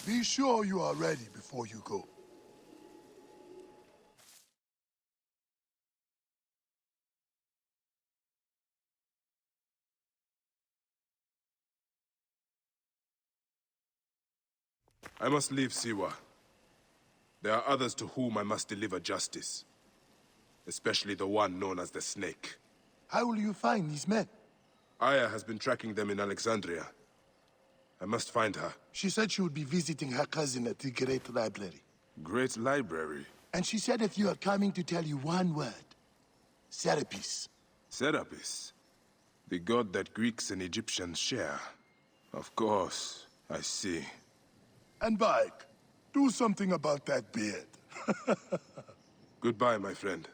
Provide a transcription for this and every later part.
Be sure you are ready before you go. I must leave Siwa. There are others to whom I must deliver justice. Especially the one known as the Snake. How will you find these men? Aya has been tracking them in Alexandria. I must find her. She said she would be visiting her cousin at the Great Library. Great Library? And she said if you are coming to tell you one word. Serapis. Serapis? The god that Greeks and Egyptians share. Of course, I see. And Bayek, do something about that beard. Goodbye, my friend.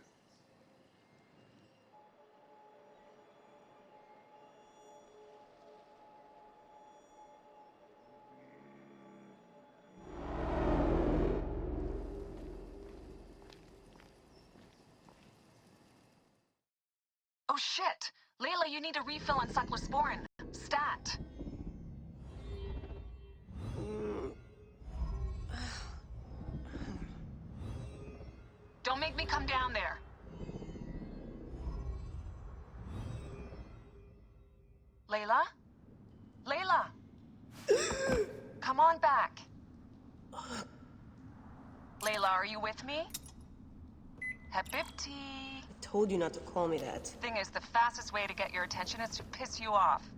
Oh shit! Layla, you need a refill on cyclosporin. Stat. Don't make me come down there. Layla? Layla! Come on back. Layla, are you with me? Habibti. I told you not to call me that. Thing is, the fastest way to get your attention is to piss you off.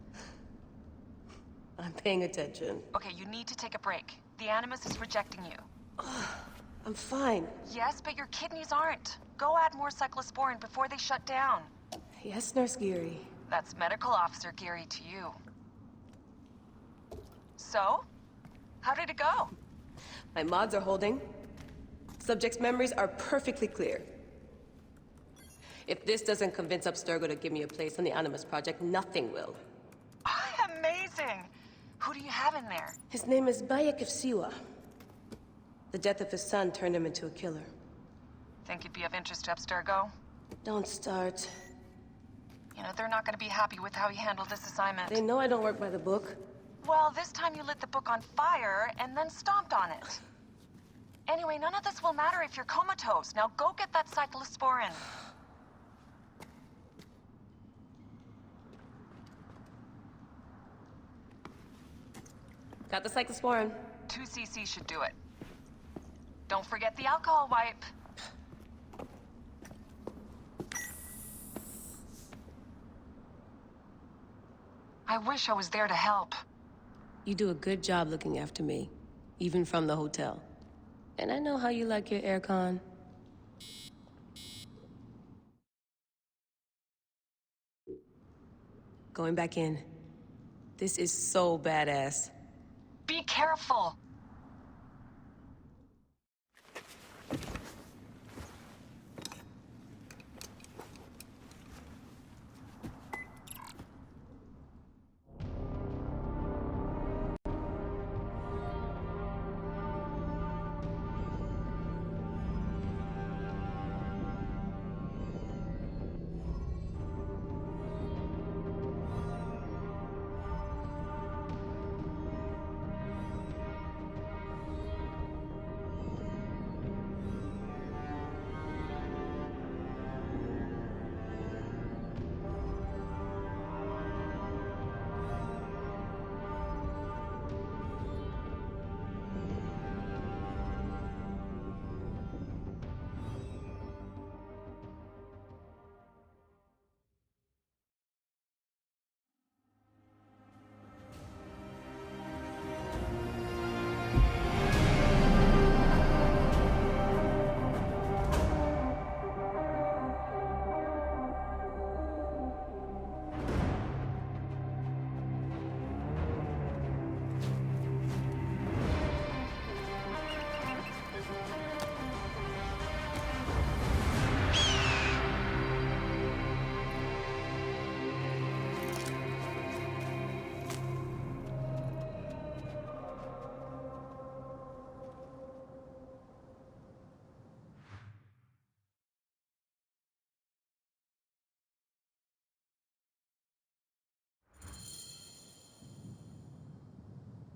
I'm paying attention. Okay, you need to take a break. The Animus is rejecting you. I'm fine. Yes, but your kidneys aren't. Go add more cyclosporin before they shut down. Yes, Nurse Geary. That's Medical Officer Geary to you. So? How did it go? My mods are holding. Subject's memories are perfectly clear. If this doesn't convince Abstergo to give me a place on the Animus Project, nothing will. Amazing! Who do you have in there? His name is Bayek of Siwa. The death of his son turned him into a killer. Think you'd be of interest to Abstergo? Don't start. You know, they're not gonna be happy with how he handled this assignment. They know I don't work by the book. Well, this time you lit the book on fire and then stomped on it. Anyway, none of this will matter if you're comatose. Now go get that cyclosporin. Got the cyclosporin. 2 cc should do it. Don't forget the alcohol wipe. I wish I was there to help. You do a good job looking after me, even from the hotel. And I know how you like your aircon. Going back in. This is so badass. Be careful!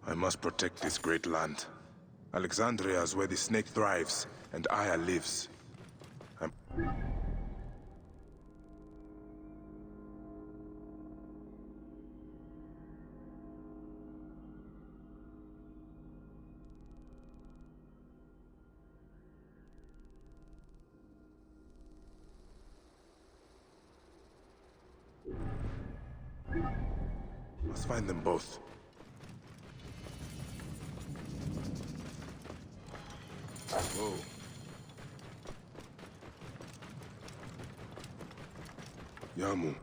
I must protect this great land. Alexandria is where the snake thrives, and Aya lives. Must find them both. Whoa. Yamu.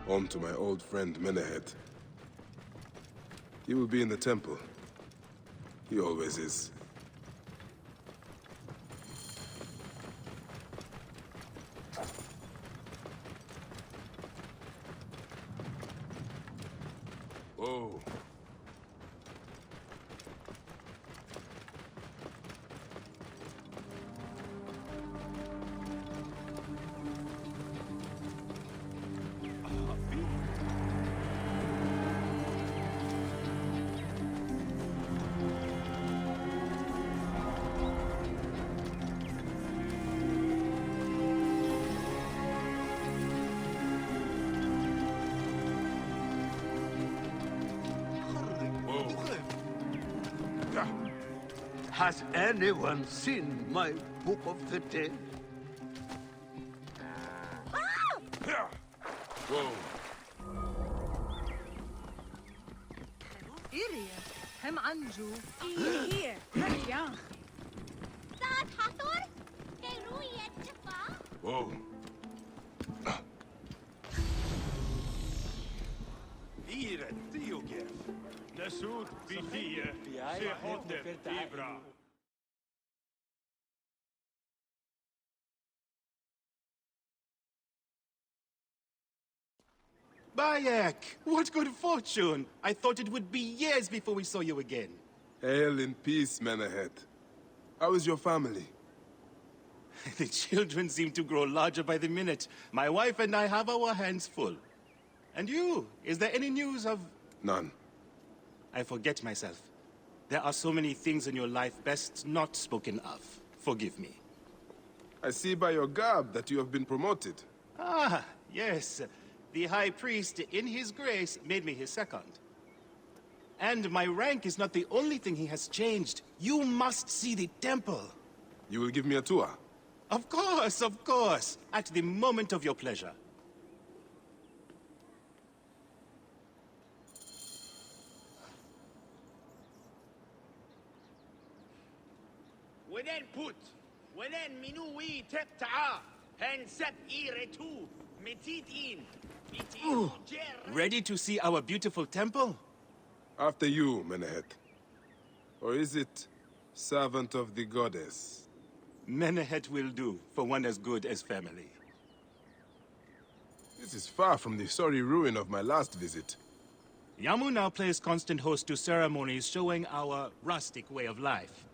Home to my old friend Menehet. He will be in the temple. He always is. Whoa. Has anyone seen my Book of the Dead? Whoa. Iria, hem anju. Here, Raja. Saat hator, teruye tifa. Whoa. Hier, Tiogev. Nasud Bitia, Sehotep Ibra. Bayek! What good fortune! I thought it would be years before we saw you again. Hail in peace, Menehet. How is your family? The children seem to grow larger by the minute. My wife and I have our hands full. And you? Is there any news of... None. I forget myself. There are so many things in your life best not spoken of. Forgive me. I see by your garb that you have been promoted. Ah, yes. The High Priest, in his grace, made me his second. And my rank is not the only thing he has changed. You must see the temple. You will give me a tour? Of course, of course. At the moment of your pleasure. Wenen put, wenen minui teptaa, hensep iretu, metit in, Ready to see our beautiful temple? After you, Menehet. Or is it servant of the goddess? Menehet will do for one as good as family. This is far from the sorry ruin of my last visit. Yamu now plays constant host to ceremonies showing our rustic way of life,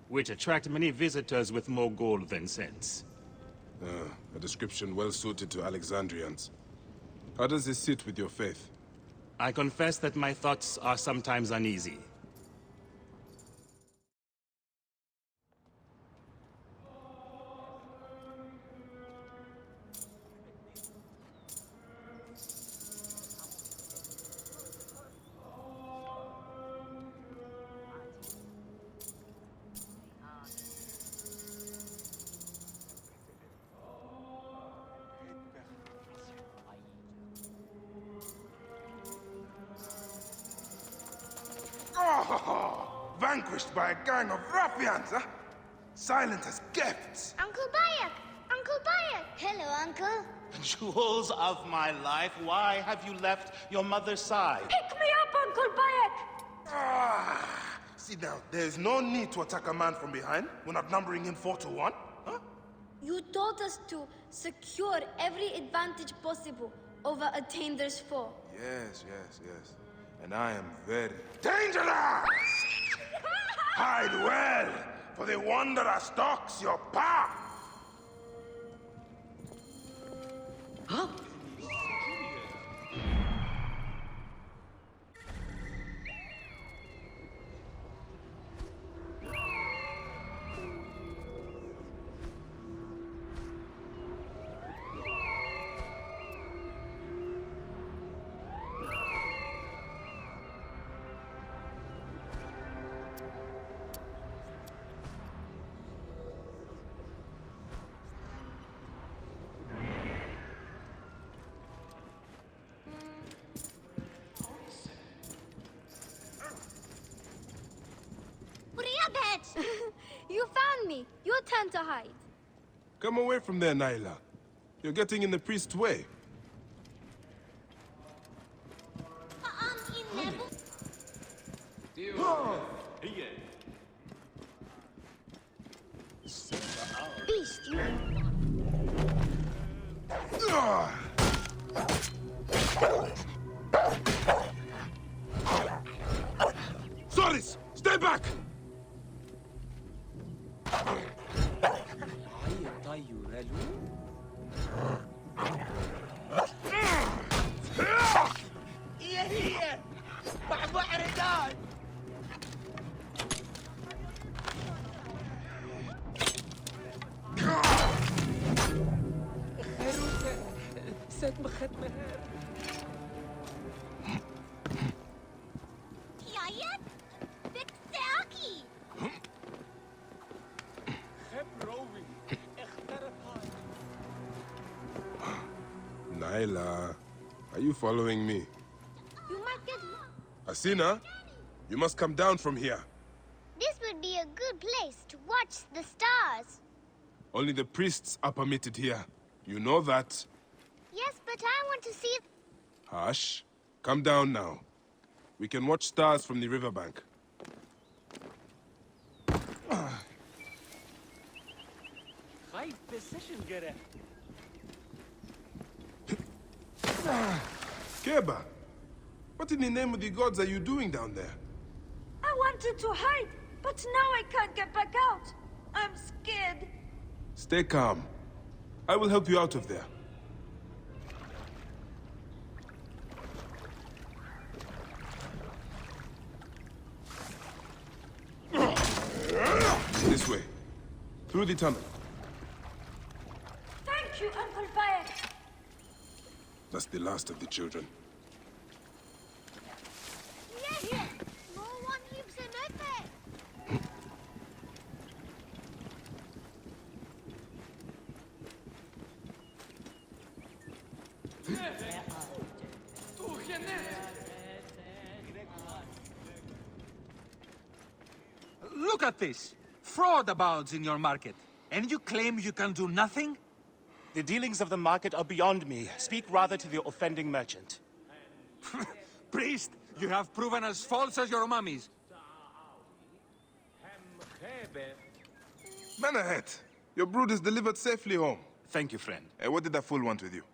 which attract many visitors with more gold than sense. A description well suited to Alexandrians. How does this sit with your faith? I confess that my thoughts are sometimes uneasy. Vanquished by a gang of ruffians, huh? Silent as gifts. Uncle Bayek! Uncle Bayek! Hello, Uncle. Jewels of my life, why have you left your mother's side? Pick me up, Uncle Bayek! See now, there's no need to attack a man from behind. We're not numbering him 4-1, huh? You taught us to secure every advantage possible over a Tainder's foe. Yes. And I am very dangerous! Hide well, for the wanderer stalks your path! Huh? You found me. Your turn to hide. Come away from there, Naila. You're getting in the priest's way. Beast, you. Soris, stay back! Naila, are you following me? You might get... Asina, you must come down from here. This would be a good place to watch the stars. Only the priests are permitted here. You know that. Yes, but I want to see... Hush. Come down now. We can watch stars from the riverbank. Keba, what in the name of the gods are you doing down there? I wanted to hide, but now I can't get back out. I'm scared. Stay calm. I will help you out of there. This way. Through the tunnel. Thank you, Uncle Bayek. That's the last of the children. Yeah, no one lives in it. Look at this! Fraud abounds in your market. And you claim you can do nothing? The dealings of the market are beyond me. Speak rather to the offending merchant. Priest, you have proven as false as your mummies. Menahet, your brood is delivered safely home. Thank you, friend. What did that fool want with you?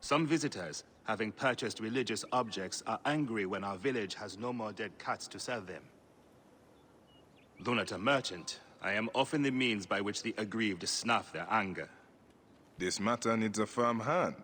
Some visitors, having purchased religious objects, are angry when our village has no more dead cats to sell them. Though not a merchant, I am often the means by which the aggrieved snuff their anger. This matter needs a firm hand.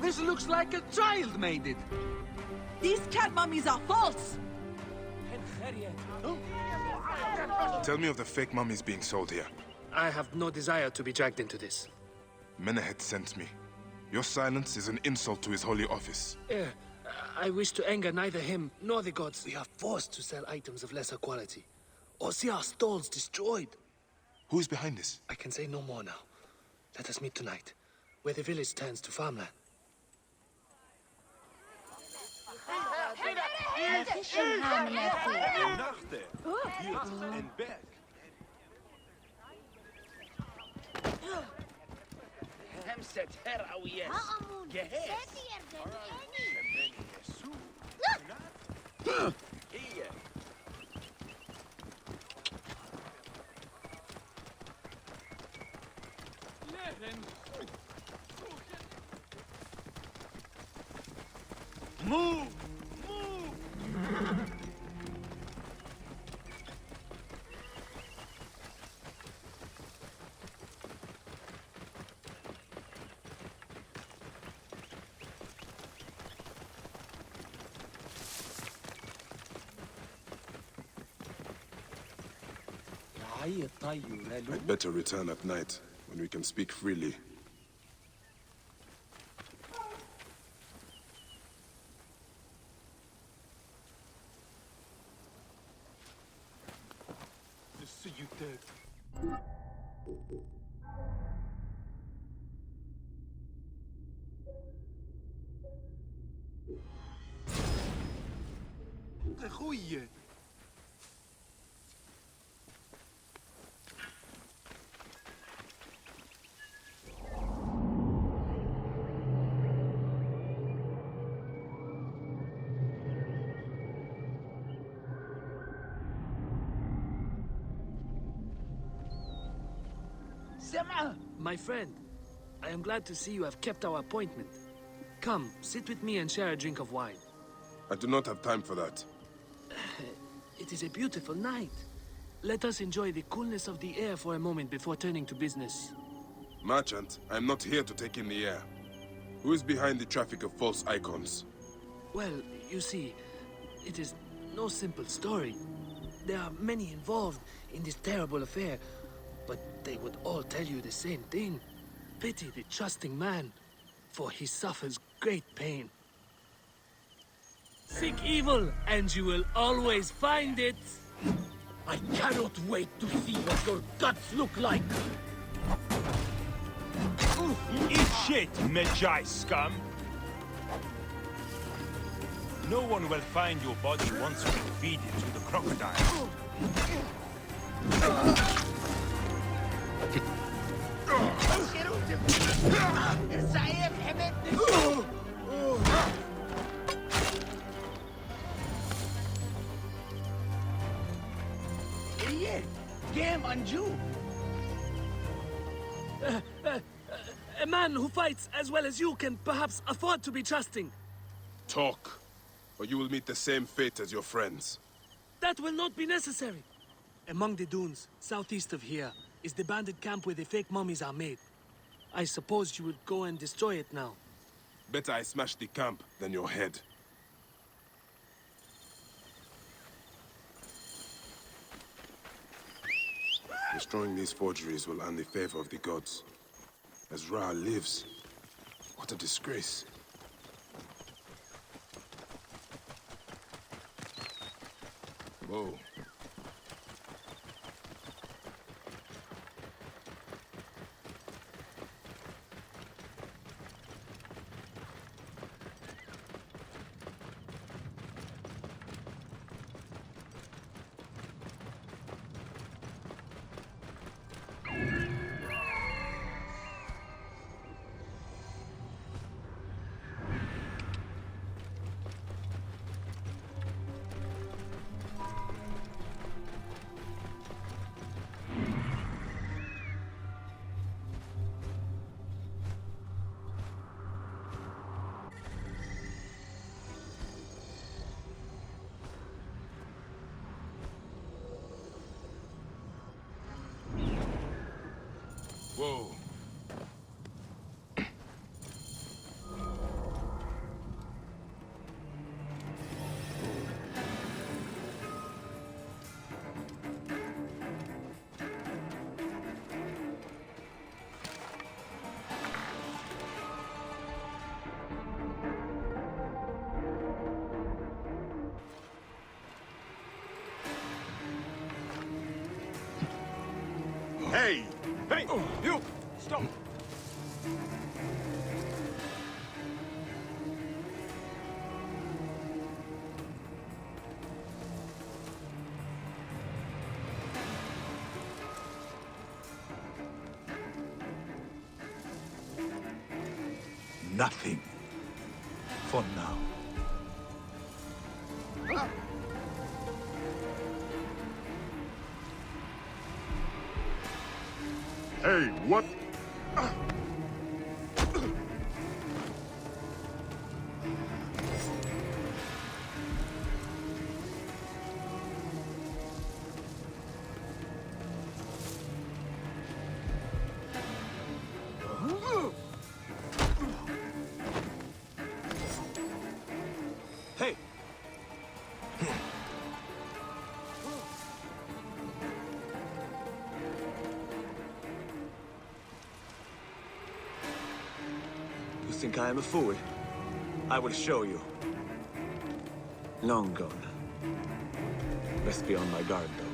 This looks like a child made it. These cat mummies are false. Tell me of the fake mummies being sold here. I have no desire to be dragged into this. Menahet sent me. Your silence is an insult to his holy office. I wish to anger neither him nor the gods. We are forced to sell items of lesser quality, or see our stalls destroyed. Who's behind this? I can say no more now. Let us meet tonight, where the village turns to farmland. Move! I'd better return at night, when we can speak freely. Goeie. My friend, I am glad to see you have kept our appointment. Come, sit with me and share a drink of wine. I do not have time for that. It is a beautiful night. Let us enjoy the coolness of the air for a moment before turning to business. Merchant, I am not here to take in the air. Who is behind the traffic of false icons? Well, you see, it is no simple story. There are many involved in this terrible affair, but they would all tell you the same thing. Pity the trusting man, for he suffers great pain. Seek evil, and you will always find it. I cannot wait to see what your guts look like! Eat shit, Medjay scum! No one will find your body once we feed it to the crocodile. Game on you! A man who fights as well as you can perhaps afford to be trusting. Talk, or you will meet the same fate as your friends. That will not be necessary. Among the dunes, southeast of here, is the bandit camp where the fake mummies are made. I suppose you would go and destroy it now. Better I smash the camp than your head. Destroying these forgeries will earn the favor of the gods. As Ra lives, what a disgrace. Whoa. Hey, you! Stop! Nothing. For now. Hey, what? Hey! You think I am a fool? I will show you. Long gone. Best be on my guard, though.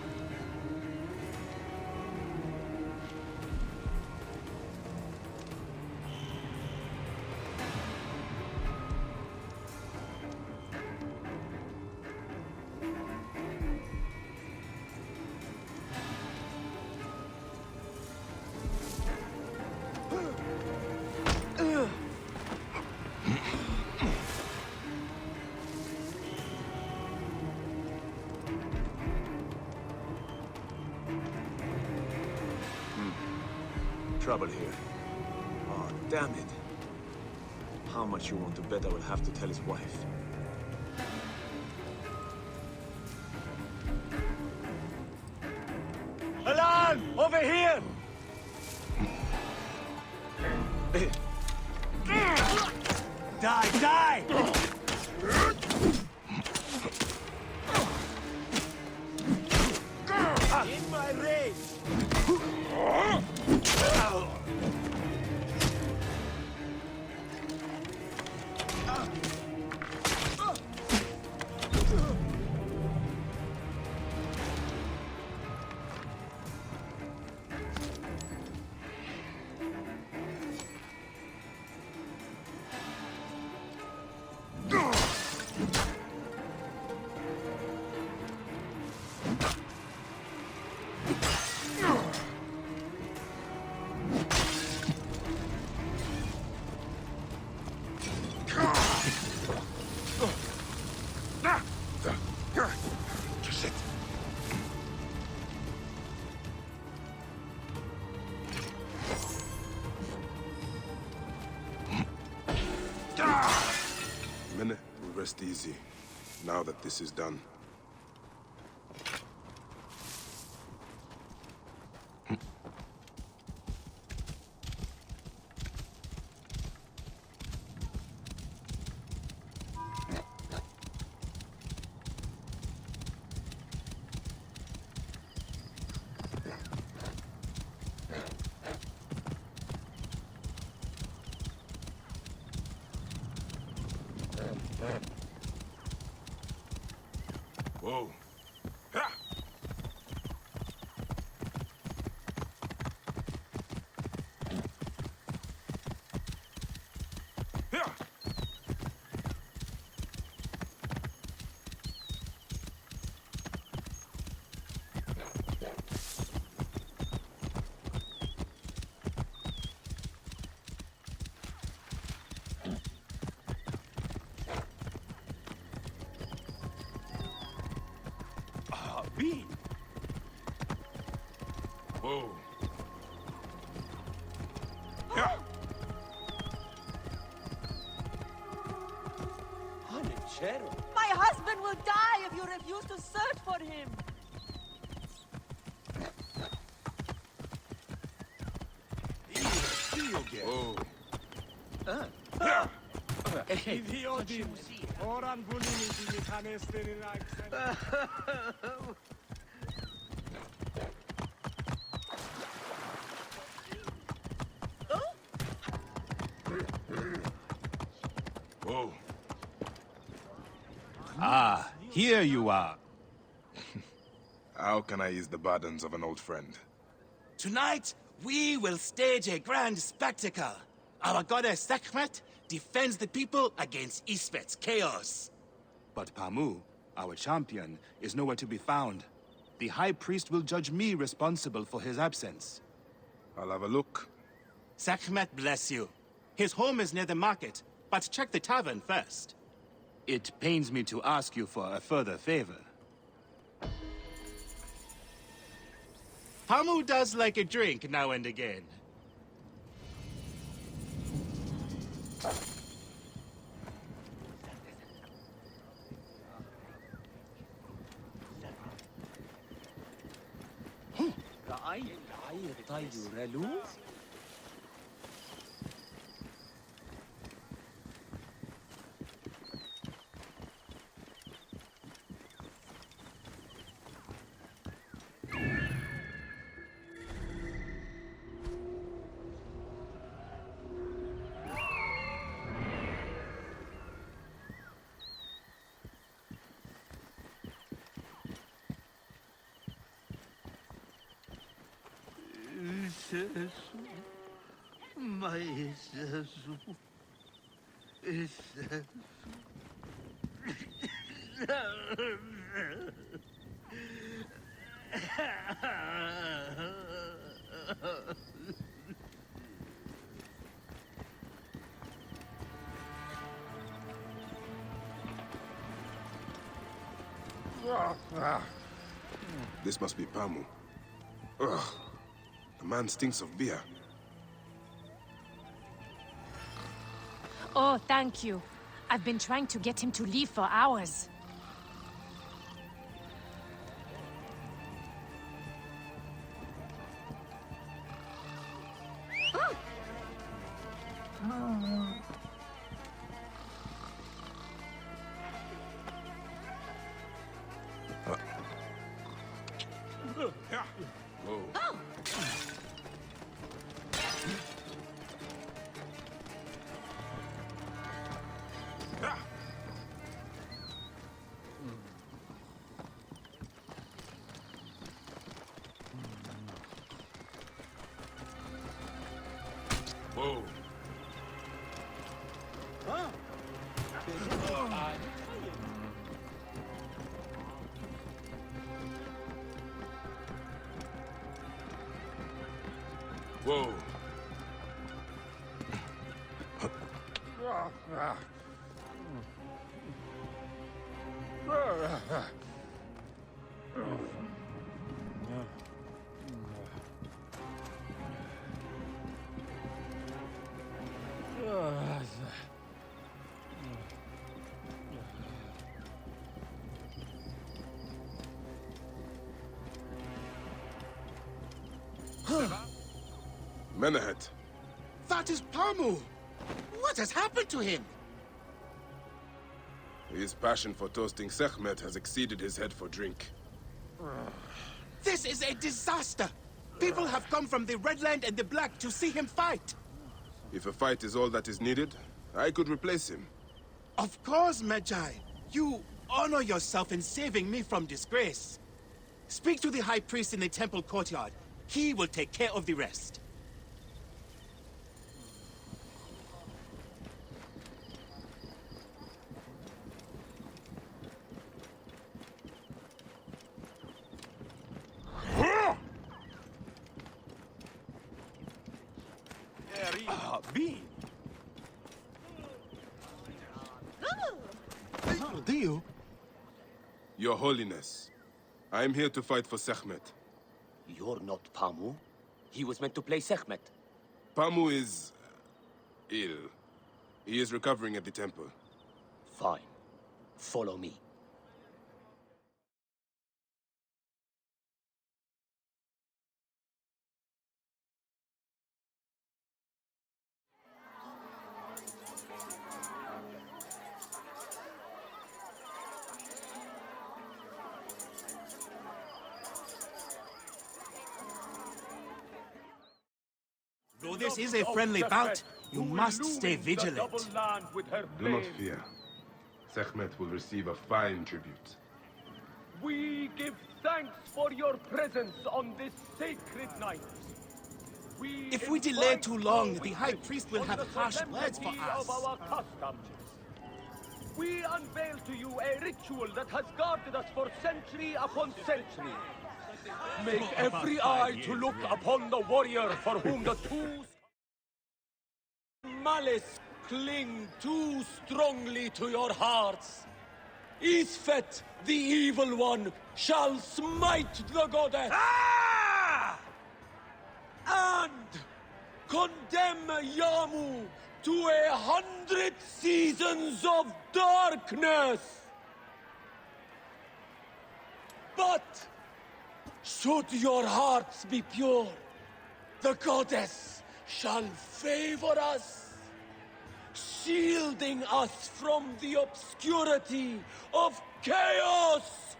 Trouble here. Oh, damn it. How much you want to bet I will have to tell his wife? Alan! Over here! Die! Die! In my rage! Just sit. Minute, we'll rest easy. Now that this is done. Whoa. Ha! Yeah. Bean! Whoa. Yeah. My husband will die if you refuse to search for him. Whoa. Whoa. Ah, here you are. How can I ease the burdens of an old friend? Tonight, We will stage a grand spectacle. Our goddess Sekhmet defends the people against Isfet's chaos. But Pamu, our champion, is nowhere to be found. The High Priest will judge me responsible for his absence. I'll have a look. Sekhmet bless you. His home is near the market, but check the tavern first. It pains me to ask you for a further favor. Pamu does like a drink now and again. This must be Pamu. Ugh. The man stinks of beer. Oh, thank you. I've been trying to get him to leave for hours. Whoa. Whoa. Menahet. That is Pamu! What has happened to him? His passion for toasting Sekhmet has exceeded his head for drink. This is a disaster! People have come from the Red Land and the Black to see him fight! If a fight is all that is needed, I could replace him. Of course, Medjay. You honor yourself in saving me from disgrace. Speak to the High Priest in the temple courtyard. He will take care of the rest. Your Holiness, I am here to fight for Sekhmet. You're not Pamu. He was meant to play Sekhmet. Pamu is ill. He is recovering at the temple. Fine. Follow me. Though this is a friendly bout, you must stay vigilant. Do not fear. Sekhmet will receive a fine tribute. We give thanks for your presence on this sacred night. If we delay too long, the High Priest will have harsh words for us. We unveil to you a ritual that has guarded us for century upon century. Make every eye to look upon the warrior for whom the two malice cling too strongly to your hearts. Isfet, the evil one, shall smite the goddess. And condemn Yamu to 100 seasons of darkness. But should your hearts be pure, the goddess shall favor us, shielding us from the obscurity of chaos.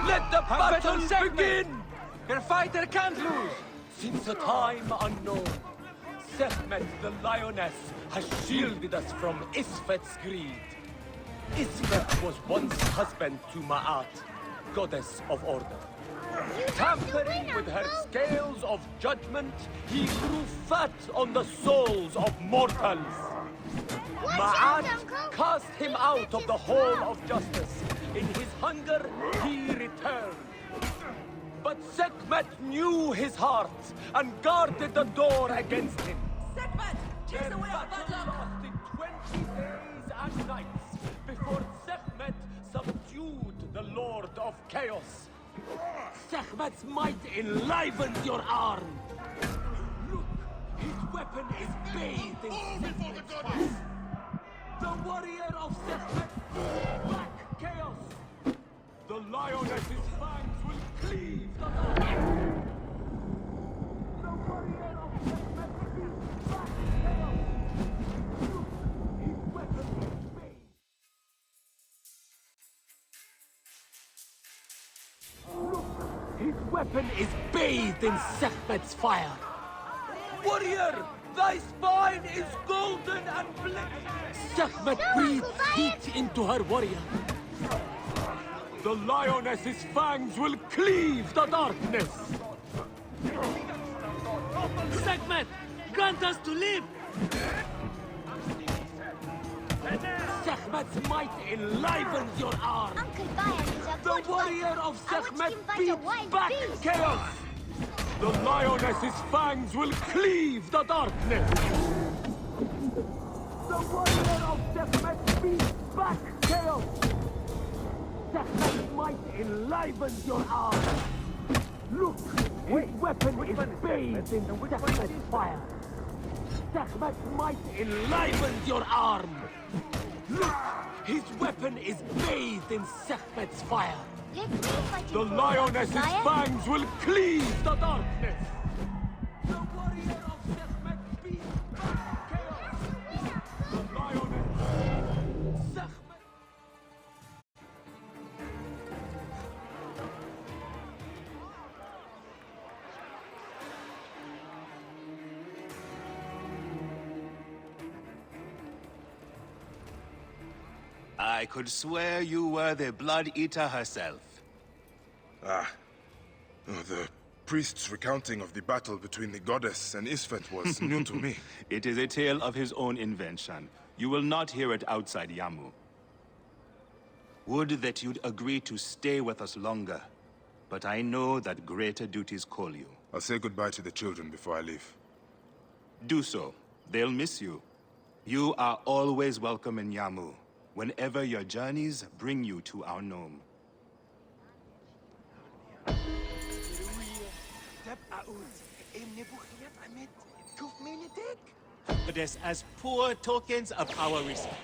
Let the battle begin! Your fighter can't lose! Since a time unknown, Sekhmet the lioness has shielded us from Isfet's greed. Isfet was once husband to Ma'at, goddess of order. Tampering with her scales of judgment, he grew fat on the souls of mortals. Ma'at cast him out of the hall of justice. In his hunger, he returned. But Sekhmet knew his heart and guarded the door against him. Sekhmet! Chase away our bad luck! Lasted 20 days and nights before Sekhmet subdued the Lord of Chaos. Sekhmet's might enlivens your arm. Look, his weapon is bathed in Sekhmet's fire. The warrior of Sekhmet, Black Chaos. The lioness's fangs will cleave the dark. The warrior of Sekhmet, Black Chaos. Look, his weapon is bathed. Look, his weapon is bathed in Sekhmet's fire. Warrior, thy spine is golden and black. Sekhmet breathes heat into her warrior. The lioness's fangs will cleave the darkness. Sekhmet, grant us to live! Sekhmet's might enlivens your arm. Uncle Bayek is a The good warrior one. of I want Sekhmet him by the beats wild back beast. chaos. The lioness's fangs will cleave the darkness. The warrior of Sekhmet beats back chaos. Sekhmet's might enlivens your arm. Look, his weapon is bathed in Sekhmet's fire. Sekhmet's might enlivens your arm. Look, his weapon is bathed in Sekhmet's fire. The lioness's fangs will cleave the darkness. The warrior of Sekhmet beats back chaos. The lioness... Sekhmet... I could swear you were the Blood Eater herself. Ah. Oh, the priest's recounting of the battle between the goddess and Isfet was new to me. It is a tale of his own invention. You will not hear it outside Yamu. Would that you'd agree to stay with us longer. But I know that greater duties call you. I'll say goodbye to the children before I leave. Do so. They'll miss you. You are always welcome in Yamu, whenever your journeys bring you to our Nome. This as poor tokens of our respect.